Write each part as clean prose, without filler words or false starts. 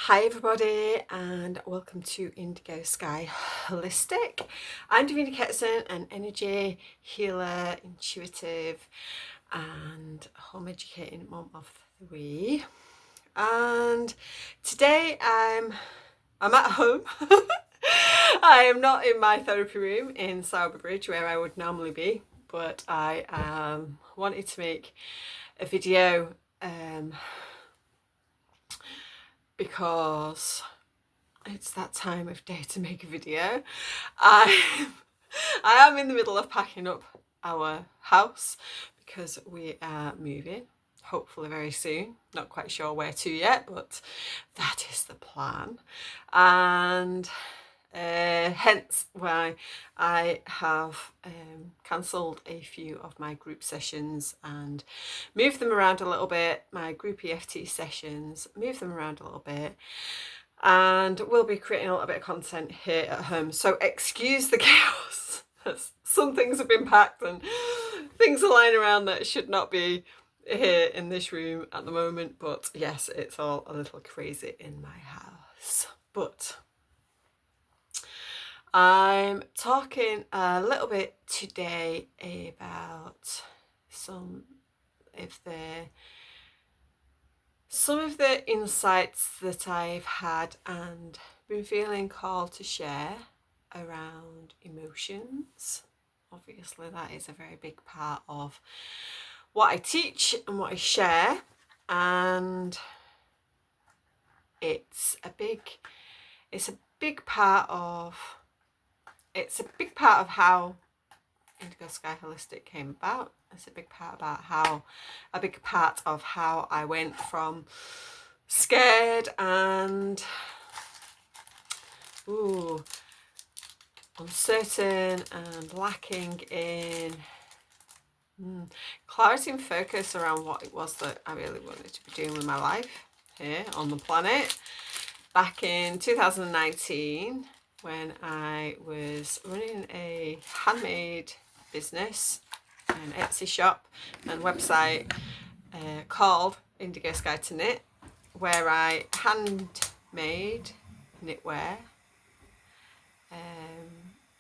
Hi everybody and welcome to Indigo Sky Holistic. I'm Davina Ketson, an energy healer, intuitive and home educating mom of three. And today I'm at home. I am not in my therapy room in Sowerby Bridge where I would normally be, but I wanted to make a video because it's that time of day to make a video. I I am in the middle of packing up our house because we are moving, hopefully very soon. Not quite sure where to yet, but that is the plan. And hence why I have cancelled a few of my group sessions and moved them around a little bit, my group EFT sessions, moved them around a little bit, and we'll be creating a little bit of content here at home. So excuse the chaos. Some things have been packed and things are lying around that should not be here in this room at the moment. But yes, it's all a little crazy in my house. But I'm talking a little bit today about some of the insights that I've had and been feeling called to share around emotions. Obviously, that is a very big part of what I teach and what I share, and it's a big part of how Indigo Sky Holistic came about. It's a big part of how I went from scared and uncertain and lacking in clarity and focus around what it was that I really wanted to be doing with my life here on the planet. Back in 2019, when I was running a handmade business, an Etsy shop and website called Indigo Sky to Knit, where I handmade knitwear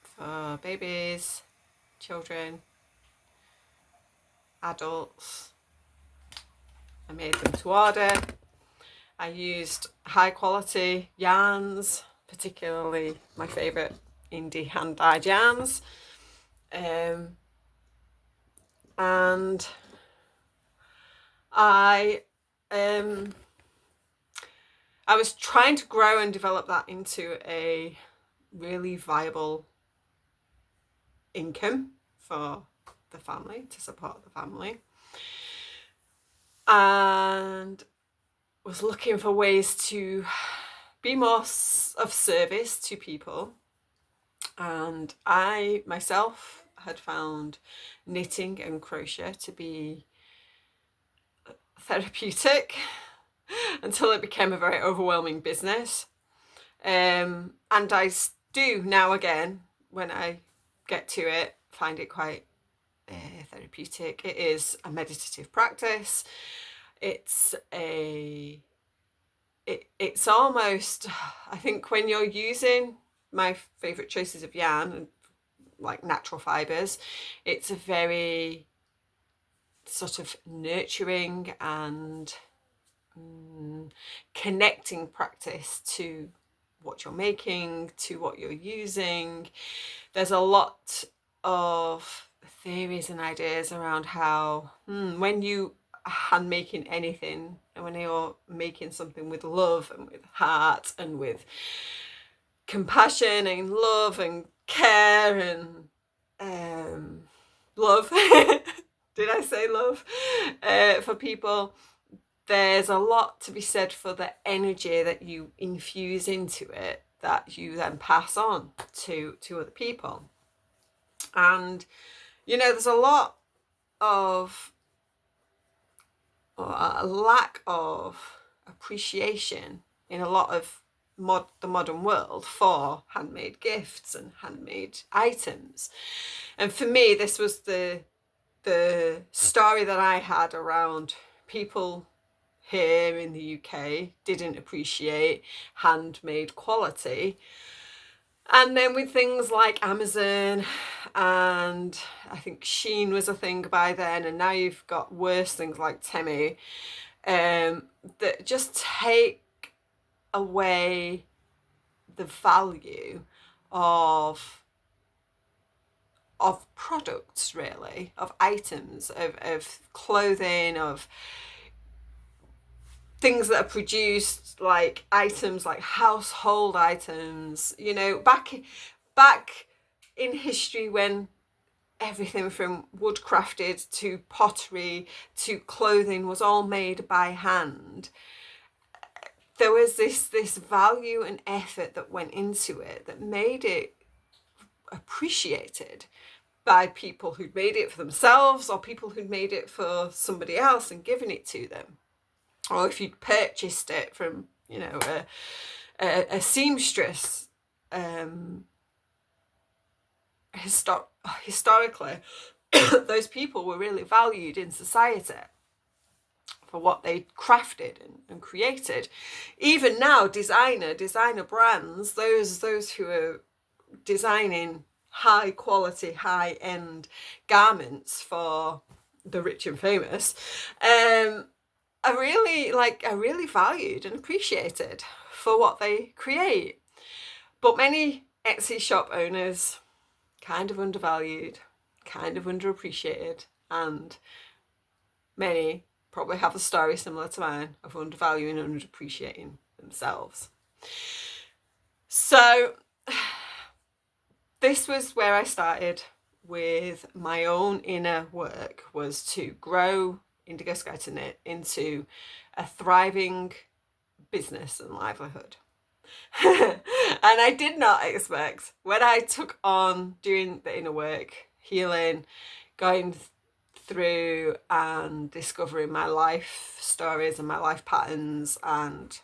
for babies, children, adults. I made them to order. I used high quality yarns, particularly my favourite indie hand dyed yarns. And I was trying to grow and develop that into a really viable income for the family, to support the family, and was looking for ways to be more of service to people. And I myself had found knitting and crochet to be therapeutic until it became a very overwhelming business. And I do now again, when I get to it, find it quite therapeutic. It is a meditative practice. It's almost, I think, when you're using my favorite choices of yarn and like natural fibers, it's a very sort of nurturing and connecting practice to what you're making, to what you're using. There's a lot of theories and ideas around how when you hand making anything, and when you're making something with love and with heart and with compassion and love and care and love did I say love for people, there's a lot to be said for the energy that you infuse into it that you then pass on to other people. And there's a lot of a lack of appreciation in a lot of the modern world for handmade gifts and handmade items. And for me, this was the story that I had around people here in the UK didn't appreciate handmade quality. And then with things like Amazon, and I think Shein was a thing by then, and now you've got worse things like Temu, that just take away the value of products, really, of items, of clothing, of things that are produced, like items like household items, you know, back in history, when everything from woodcrafted to pottery to clothing was all made by hand, there was this value and effort that went into it that made it appreciated by people who'd made it for themselves, or people who'd made it for somebody else and given it to them. Or if you'd purchased it from, you know, a seamstress, historically, those people were really valued in society for what they crafted and created. Even now, designer brands, those who are designing high quality, high end garments for the rich and famous, are really valued and appreciated for what they create. But many Etsy shop owners, kind of undervalued, kind of underappreciated, and many probably have a story similar to mine of undervaluing and underappreciating themselves. So this was where I started with my own inner work, was to grow Indigo Sky to Knit into a thriving business and livelihood. And I did not expect, when I took on doing the inner work, healing, going through and discovering my life stories and my life patterns, and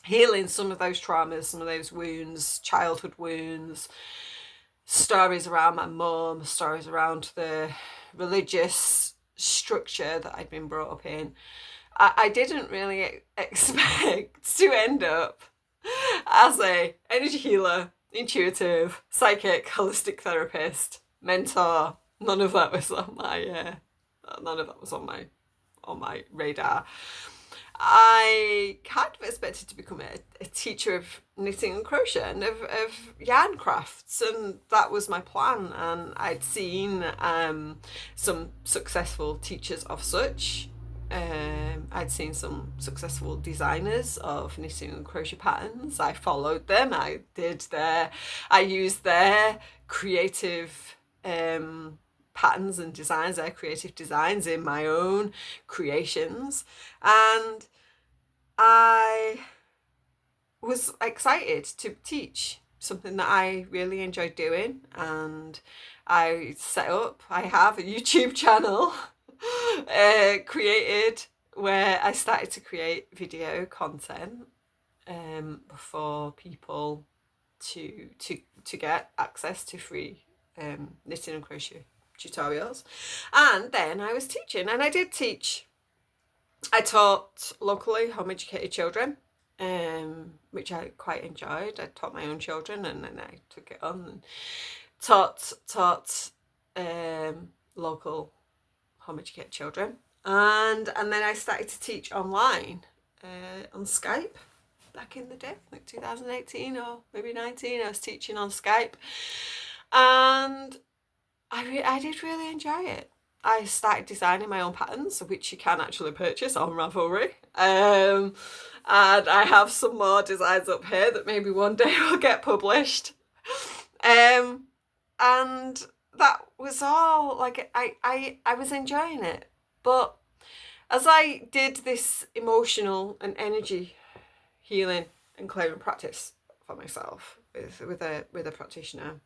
healing some of those traumas, some of those wounds, childhood wounds, stories around my mum, stories around the religious structure that I'd been brought up in. I didn't really expect to end up as a energy healer, intuitive, psychic, holistic therapist, mentor. None of that was on my radar. I kind of expected to become a teacher of knitting and crochet and of yarn crafts, and that was my plan. And I'd seen some successful teachers of such. I'd seen some successful designers of knitting and crochet patterns. I followed them. I used their creative patterns and designs, their creative designs in my own creations. And I was excited to teach something that I really enjoyed doing. And I have a YouTube channel created, where I started to create video content for people to get access to free knitting and crochet tutorials. And then I was teaching, and I did teach. I taught locally home educated children, which I quite enjoyed. I taught my own children, and then I took it on and taught local home educated children, and then I started to teach online on Skype back in the day, like 2018 or maybe 19. I was teaching on Skype, and I did really enjoy it. I started designing my own patterns, which you can actually purchase on Ravelry, and I have some more designs up here that maybe one day will get published, and that was all. Like, I was enjoying it. But as I did this emotional and energy healing and clearing practice for myself with a practitioner,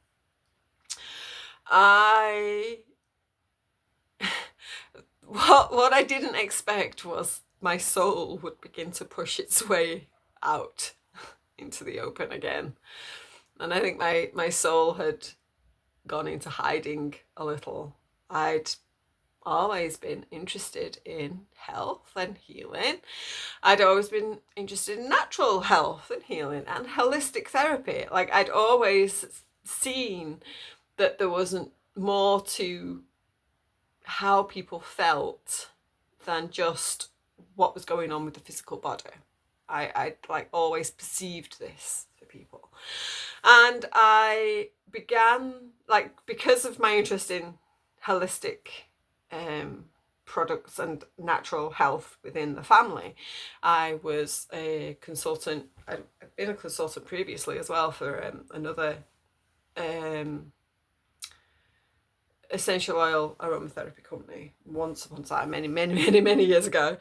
what I didn't expect was my soul would begin to push its way out into the open again. And I think my soul had gone into hiding a little. I'd always been interested in health and healing. I'd always been interested in natural health and healing and holistic therapy. Like, I'd always seen that there wasn't more to how people felt than just what was going on with the physical body. I like always perceived this for people. And I began, like, because of my interest in holistic products and natural health within the family, I was a consultant. I've been a consultant previously as well for another essential oil aromatherapy company once upon a time, many years ago.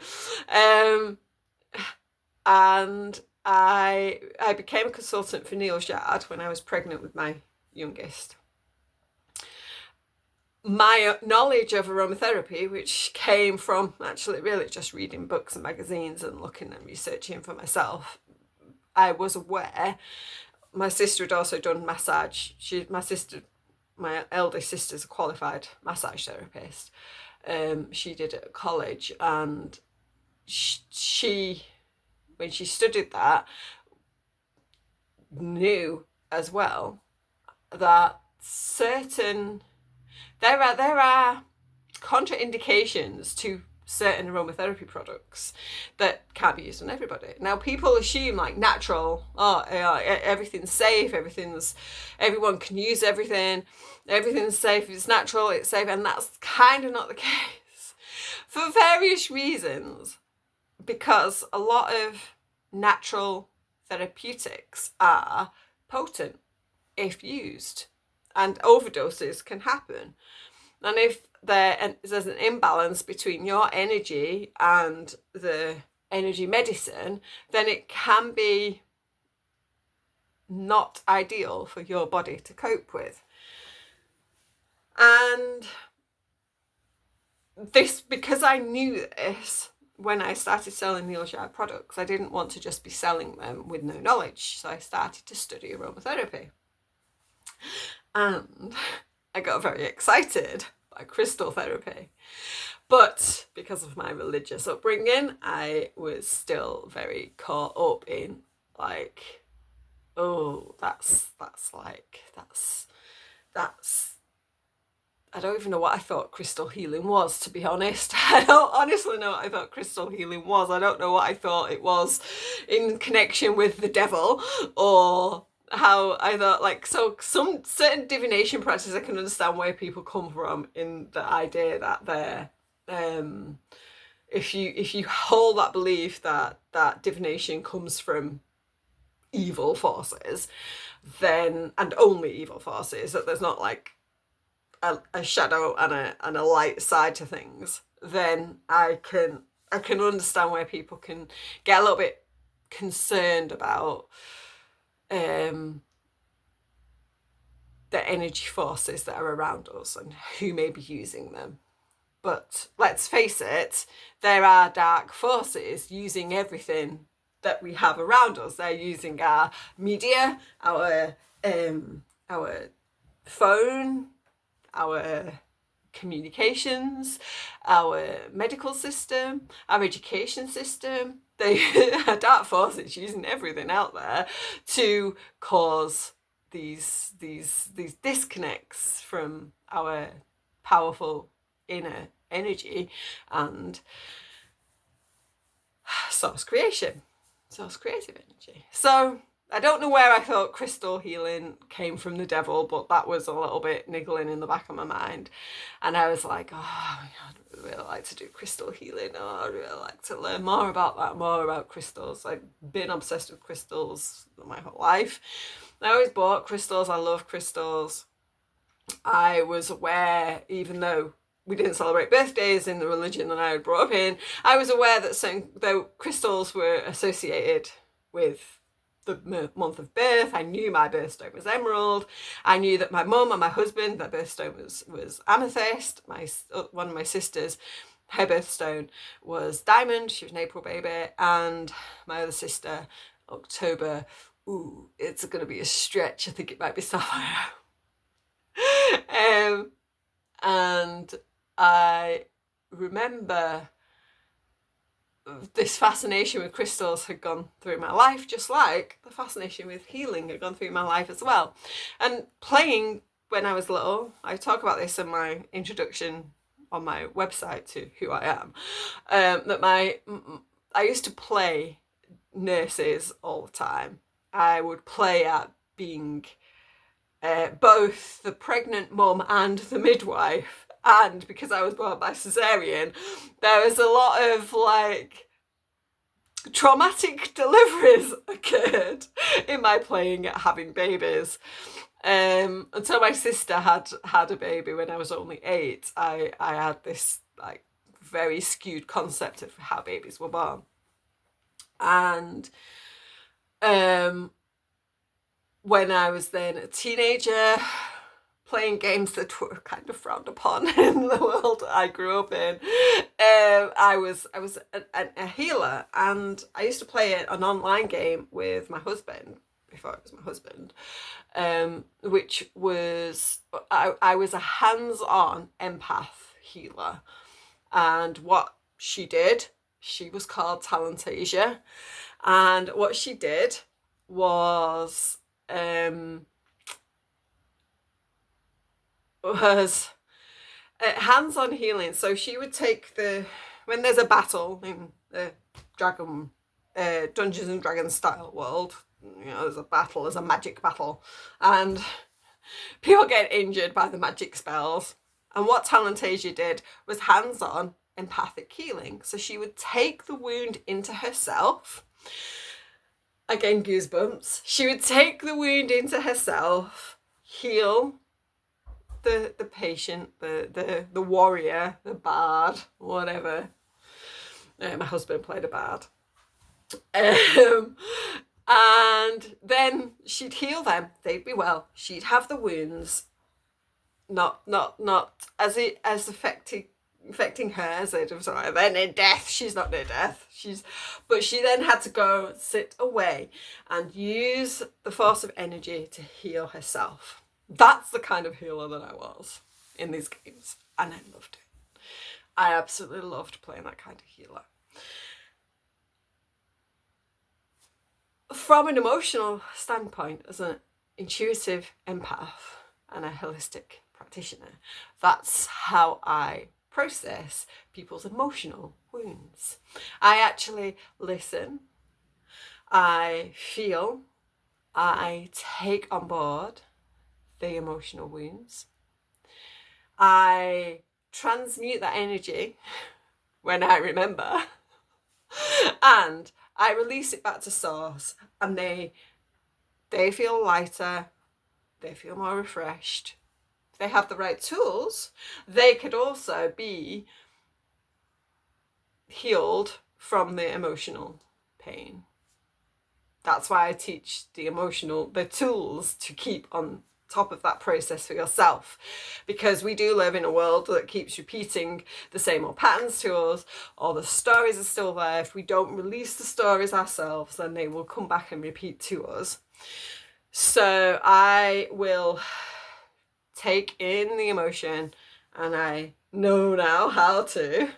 And I became a consultant for Neil Jard when I was pregnant with my youngest. My knowledge of aromatherapy, which came from actually really just reading books and magazines and looking and researching for myself, I was aware. My sister had also done massage. My eldest sister's a qualified massage therapist. She did it at college, and she, when she studied that, knew as well that there are contraindications to certain aromatherapy products that can't be used on everybody. Now, people assume like natural, everything's safe, everyone can use everything's safe, it's natural, it's safe, and that's kind of not the case for various reasons, because a lot of natural therapeutics are potent if used, and overdoses can happen. And if there's an imbalance between your energy and the energy medicine, then it can be not ideal for your body to cope with. And this, because I knew this, when I started selling Neil Jard products, I didn't want to just be selling them with no knowledge. So I started to study aromatherapy. And I got very excited by crystal therapy. But because of my religious upbringing, I was still very caught up in like, oh, that's I don't even know what I thought crystal healing was, to be honest. I don't honestly know what I thought crystal healing was. I don't know what I thought it was in connection with the devil, or how I thought, like, so some certain divination practices I can understand where people come from, in the idea that they're if you hold that belief that divination comes from evil forces, then, and only evil forces, that there's not like a shadow and a light side to things, then I can understand where people can get a little bit concerned about the energy forces that are around us and who may be using them. But let's face it, there are dark forces using everything that we have around us. They're using our media, our phone, our communications, our medical system, our education system. They are dark forces using everything out there to cause these disconnects from our powerful inner energy and source creative energy. So I don't know where I thought crystal healing came from the devil, but that was a little bit niggling in the back of my mind. And I was like, oh, I'd really like to do crystal healing. Oh, I'd really like to learn more about that, more about crystals. I've been obsessed with crystals my whole life. I always bought crystals. I love crystals. I was aware, even though we didn't celebrate birthdays in the religion that I had brought up in, I was aware that though crystals were associated with the month of birth. I knew my birthstone was emerald. I knew that my mum and my husband, their birthstone was amethyst. One of my sisters, her birthstone was diamond. She was an April baby. And my other sister, October, it's going to be a stretch. I think it might be sapphire. And I remember this fascination with crystals had gone through my life, just like the fascination with healing had gone through my life as well. And playing when I was little, I talk about this in my introduction on my website to who I am, that I used to play nurses all the time. I would play at being both the pregnant mum and the midwife. And because I was born by cesarean, there was a lot of like traumatic deliveries occurred in my playing at having babies. Until my sister had a baby when I was only 8, I had this like very skewed concept of how babies were born. And when I was then a teenager, playing games that were kind of frowned upon in the world I grew up in, I was a healer, and I used to play an online game with my husband before it was my husband, which was I was a hands-on empath healer, and what she did, she was called Talentasia, and what she did was hands-on healing. So she would take when there's a battle in the Dungeons and Dragons style world, you know, there's a magic battle, and people get injured by the magic spells. And what Talentasia did was hands-on empathic healing. So she would take the wound into herself. Again, goosebumps. She would take the wound into herself, heal the patient, the warrior, the bard, whatever. My husband played a bard. And then she'd heal them. They'd be well. She'd have the wounds not as affecting her as it was. They're near death. She's not near death. But she then had to go sit away and use the force of energy to heal herself. That's the kind of healer that I was in these games, and I loved it. I absolutely loved playing that kind of healer. From an emotional standpoint, as an intuitive empath and a holistic practitioner, that's how I process people's emotional wounds. I actually listen, I feel, I take on board the emotional wounds. I transmute that energy when I remember, and I release it back to source, and they feel lighter, they feel more refreshed. If they have the right tools, they could also be healed from the emotional pain. That's why I teach the tools to keep on top of that process for yourself, because we do live in a world that keeps repeating the same old patterns to us. All the stories are still there. If we don't release the stories ourselves, then they will come back and repeat to us. So I will take in the emotion, and I know now how to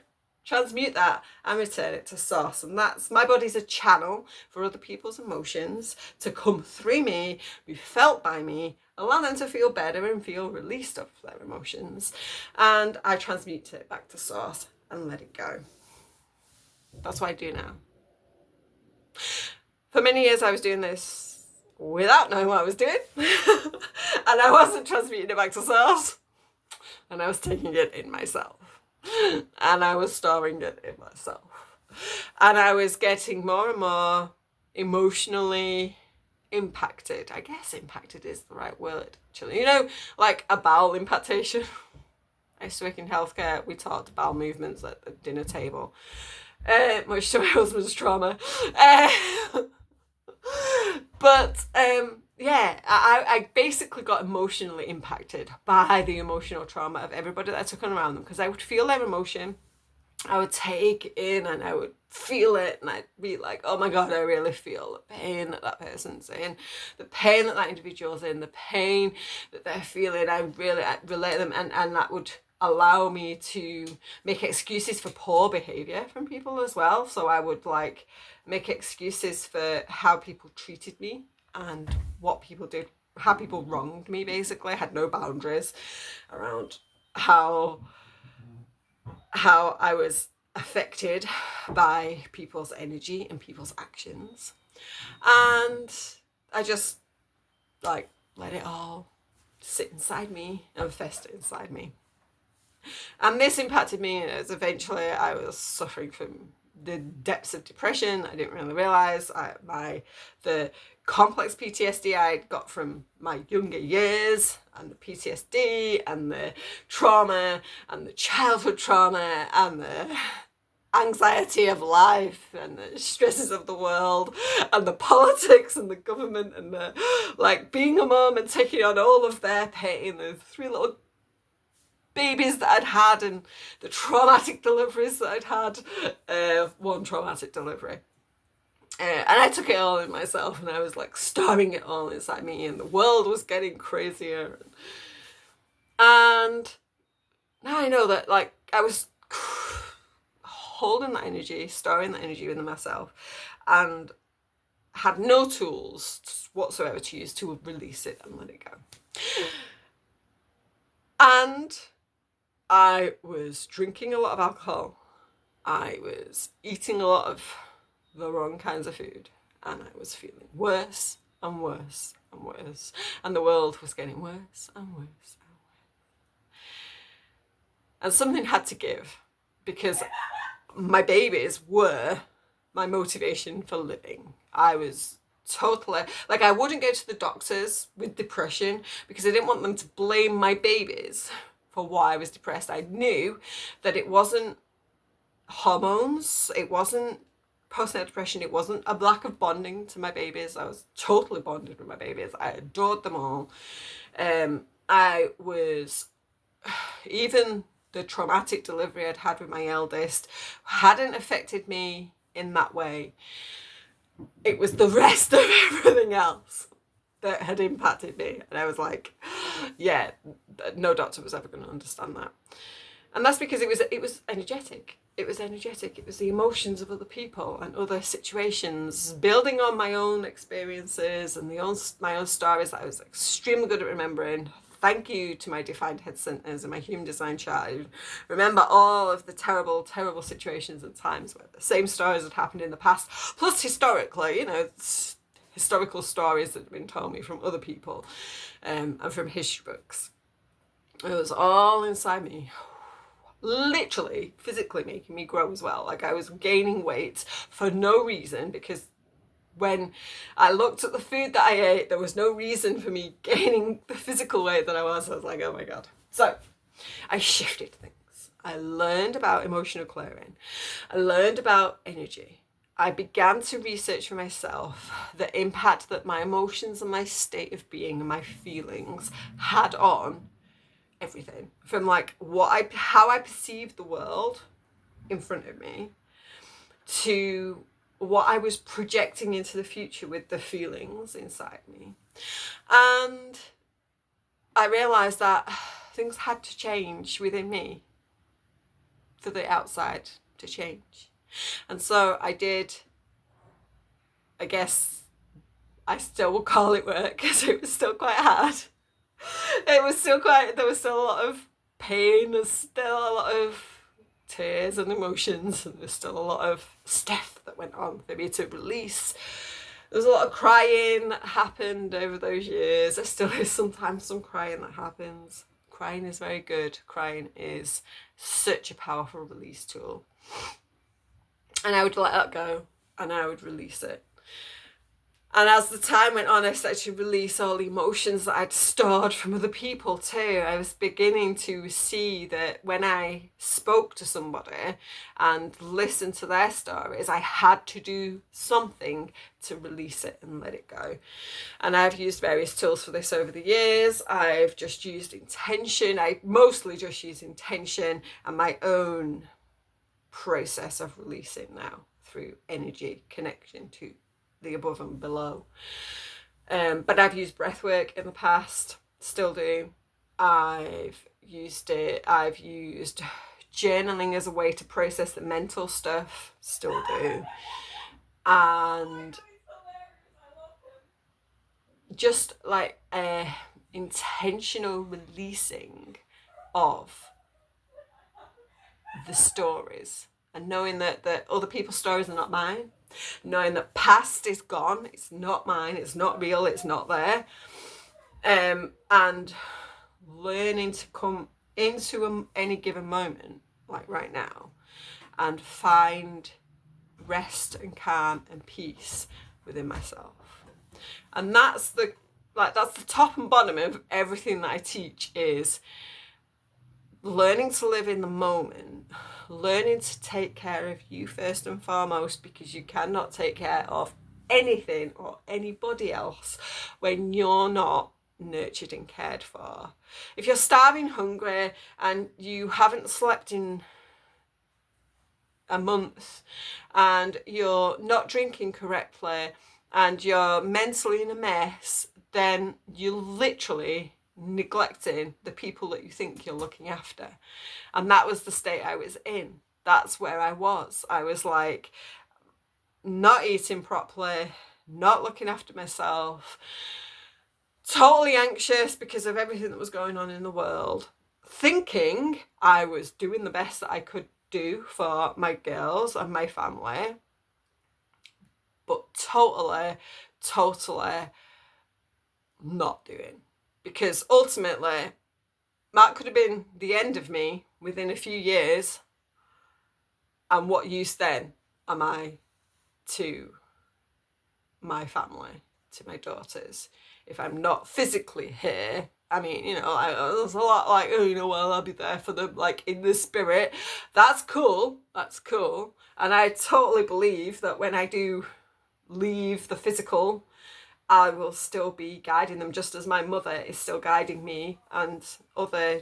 transmute that and return it to source. And that's, my body's a channel for other people's emotions to come through me, be felt by me, allow them to feel better and feel released of their emotions. And I transmute it back to source and let it go. That's what I do now. For many years I was doing this without knowing what I was doing. And I wasn't transmuting it back to source. And I was taking it in myself. And I was storing it in myself. And I was getting more and more emotionally impacted. I guess impacted is the right word, actually. You know, like a bowel impactation. I used to work in healthcare. We taught bowel movements at the dinner table, much to my husband's trauma. But yeah, I basically got emotionally impacted by the emotional trauma of everybody that I took on around them, because I would feel their emotion, I would take it in, and I would feel it, and I'd be like, oh my God, I really feel the pain that that person's in, the pain that that individual's in, the pain that they're feeling. I relate them, and that would allow me to make excuses for poor behavior from people as well. So I would like make excuses for how people treated me and what people did, how people wronged me. Basically, I had no boundaries around how I was affected by people's energy and people's actions. And I just like let it all sit inside me and fester inside me. And this impacted me as eventually I was suffering from the depths of depression. I didn't really realise the complex PTSD I got from my younger years, and the PTSD and the trauma and the childhood trauma and the anxiety of life and the stresses of the world and the politics and the government and the like being a mum and taking on all of their pain, the 3 little babies that I'd had and the traumatic deliveries that I'd had, one traumatic delivery. And I took it all in myself, and I was like storing it all inside me, and the world was getting crazier. And now I know that like I was holding that energy, storing that energy within myself, and had no tools whatsoever to use to release it and let it go. And I was drinking a lot of alcohol. I was eating a lot of the wrong kinds of food, and I was feeling worse and worse and worse, and the world was getting worse and worse and worse. And something had to give, because my babies were my motivation for living. I was totally like, I wouldn't go to the doctors with depression because I didn't want them to blame my babies for why I was depressed. I knew that it wasn't hormones, it wasn't postnatal depression, it wasn't a lack of bonding to my babies. I was totally bonded with my babies. I adored them all. I was, even the traumatic delivery I'd had with my eldest hadn't affected me in that way. It was the rest of everything else that had impacted me. And I was like, yeah, no doctor was ever going to understand that. And that's because it was energetic. It was energetic. It was the emotions of other people and other situations, building on my own experiences and my own stories that I was extremely good at remembering. Thank you to my defined head centers and my human design chart. I remember all of the terrible, terrible situations and times where the same stories had happened in the past, plus historically, historical stories that had been told me from other people, and from history books. It was all inside me, literally physically making me grow as well. Like, I was gaining weight for no reason, because when I looked at the food that I ate, there was no reason for me gaining the physical weight that I was. I was like, oh my God. So I shifted things. I learned about emotional clearing. I learned about energy. I began to research for myself the impact that my emotions and my state of being and my feelings had on everything, from like how I perceived the world in front of me to what I was projecting into the future with the feelings inside me. And I realized that things had to change within me for the outside to change. And so I did. I guess I still will call it work, because it was still quite hard. There was still a lot of pain, there's still a lot of tears and emotions, and there's still a lot of stuff that went on for me to release. There was a lot of crying that happened over those years. There still is sometimes some crying that happens. Crying is very good. Crying is such a powerful release tool. And I would let that go, and I would release it. And as the time went on, I started to release all the emotions that I'd stored from other people too. I was beginning to see that when I spoke to somebody and listened to their stories, I had to do something to release it and let it go. And I've used various tools for this over the years. I've just used intention. I mostly just use intention and my own process of releasing now through energy connection to the above and below. But I've used breath work in the past, still do. I've used it. I've used journaling as a way to process the mental stuff, still do. And just like a intentional releasing of the stories, and knowing that other people's stories are not mine, knowing that past is gone, it's not mine, it's not real, it's not there, and learning to come into any given moment, like right now, and find rest and calm and peace within myself. And that's the top and bottom of everything that I teach, is learning to live in the moment, learning to take care of you first and foremost, because you cannot take care of anything or anybody else when you're not nurtured and cared for. If you're starving hungry and you haven't slept in a month, and you're not drinking correctly, and you're mentally in a mess, then you're literally neglecting the people that you think you're looking after. And that was the state I was in. That's where I was. I was like not eating properly, not looking after myself, totally anxious because of everything that was going on in the world, thinking I was doing the best that I could do for my girls and my family, but totally not doing. Because ultimately, that could have been the end of me within a few years. And what use then am I to my family, to my daughters, if I'm not physically here? I mean, there's a lot like, well, I'll be there for them, like in the spirit. That's cool. And I totally believe that when I do leave the physical, I will still be guiding them, just as my mother is still guiding me, and other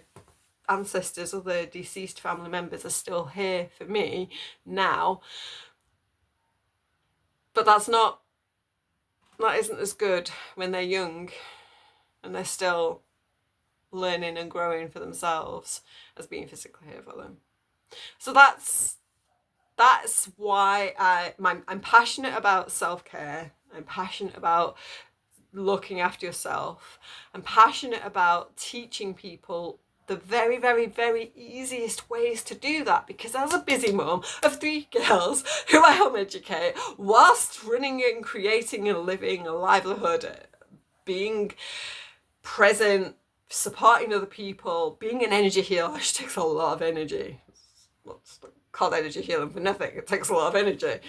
ancestors, other deceased family members are still here for me now. But that isn't as good when they're young and they're still learning and growing for themselves as being physically here for them. So that's why I'm passionate about self-care. I'm passionate about looking after yourself. I'm passionate about teaching people the very, very, very easiest ways to do that, because as a busy mum of 3 girls who I home educate, whilst running and creating and living a livelihood, being present, supporting other people, being an energy healer, which takes a lot of energy. It's not called energy healing for nothing. It takes a lot of energy.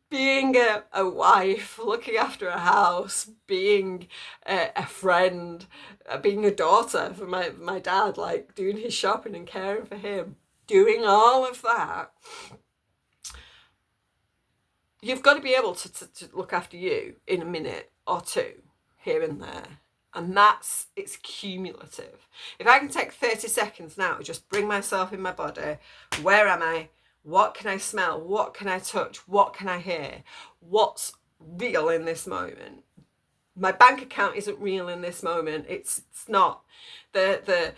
Being a wife, looking after a house, being a friend, being a daughter for my dad, like doing his shopping and caring for him, doing all of that. You've got to be able to look after you in a minute or two, here and there. And it's cumulative. If I can take 30 seconds now, just bring myself in my body, where am I? What can I smell? What can I touch? What can I hear? What's real in this moment? My bank account isn't real in this moment. It's not. The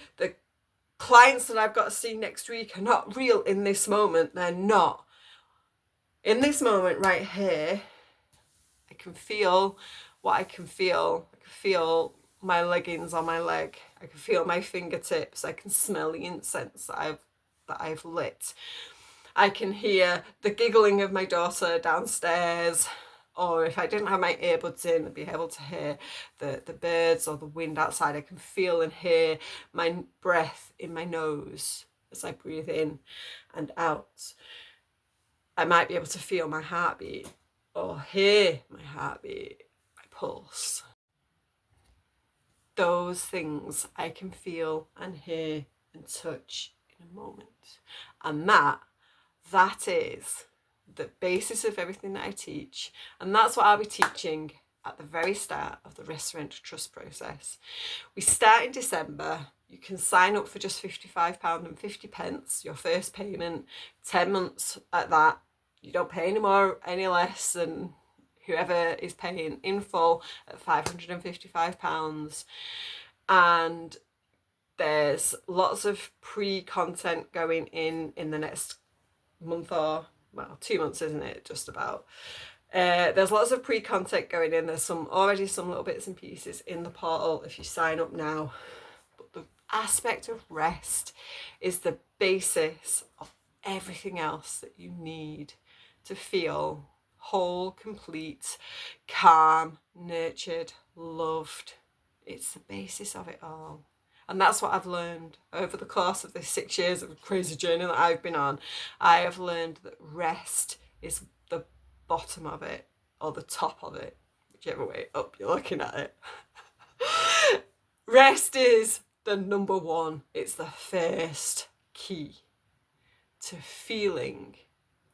clients that I've got to see next week are not real in this moment. They're not. In this moment right here, I can feel what I can feel. I can feel my leggings on my leg. I can feel my fingertips. I can smell the incense that I've lit. I can hear the giggling of my daughter downstairs, or if I didn't have my earbuds in, I'd be able to hear the birds or the wind outside. I can feel and hear my breath in my nose as I breathe in and out. I might be able to feel my heartbeat or hear my heartbeat, my pulse. Those things I can feel and hear and touch in a moment. And that is the basis of everything that I teach. And that's what I'll be teaching at the very start of the Rest, Surrender, Trust process. We start in December. You can sign up for just £55.50, your first payment, 10 months at that. You don't pay any more, any less than whoever is paying in full at £555. And There's lots of pre-content going in the next month, or well, 2 months, isn't it, just about. There's lots of pre-content going in. There's already some little bits and pieces in the portal if you sign up now. But the aspect of rest is the basis of everything else that you need to feel whole, complete, calm, nurtured, loved. It's the basis of it all. And that's what I've learned over the course of this 6 years of a crazy journey that I've been on. I have learned that rest is the bottom of it, or the top of it, whichever way up you're looking at it. Rest is the number one. It's the first key to feeling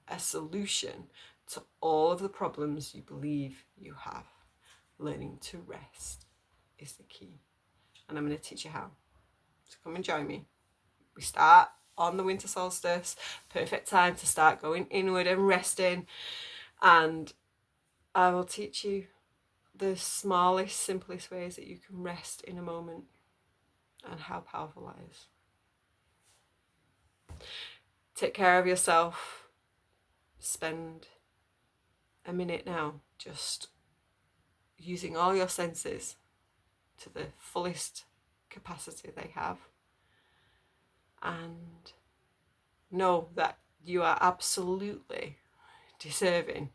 a solution to all of the problems you believe you have. Learning to rest is the key. And I'm going to teach you how. So come and join me. We start on the winter solstice, perfect time to start going inward and resting. And I will teach you the smallest, simplest ways that you can rest in a moment and how powerful that is. Take care of yourself. Spend a minute now just using all your senses to the fullest capacity they have, and know that you are absolutely deserving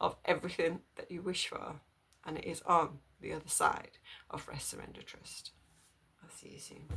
of everything that you wish for, and it is on the other side of rest, surrender, trust. I'll see you soon.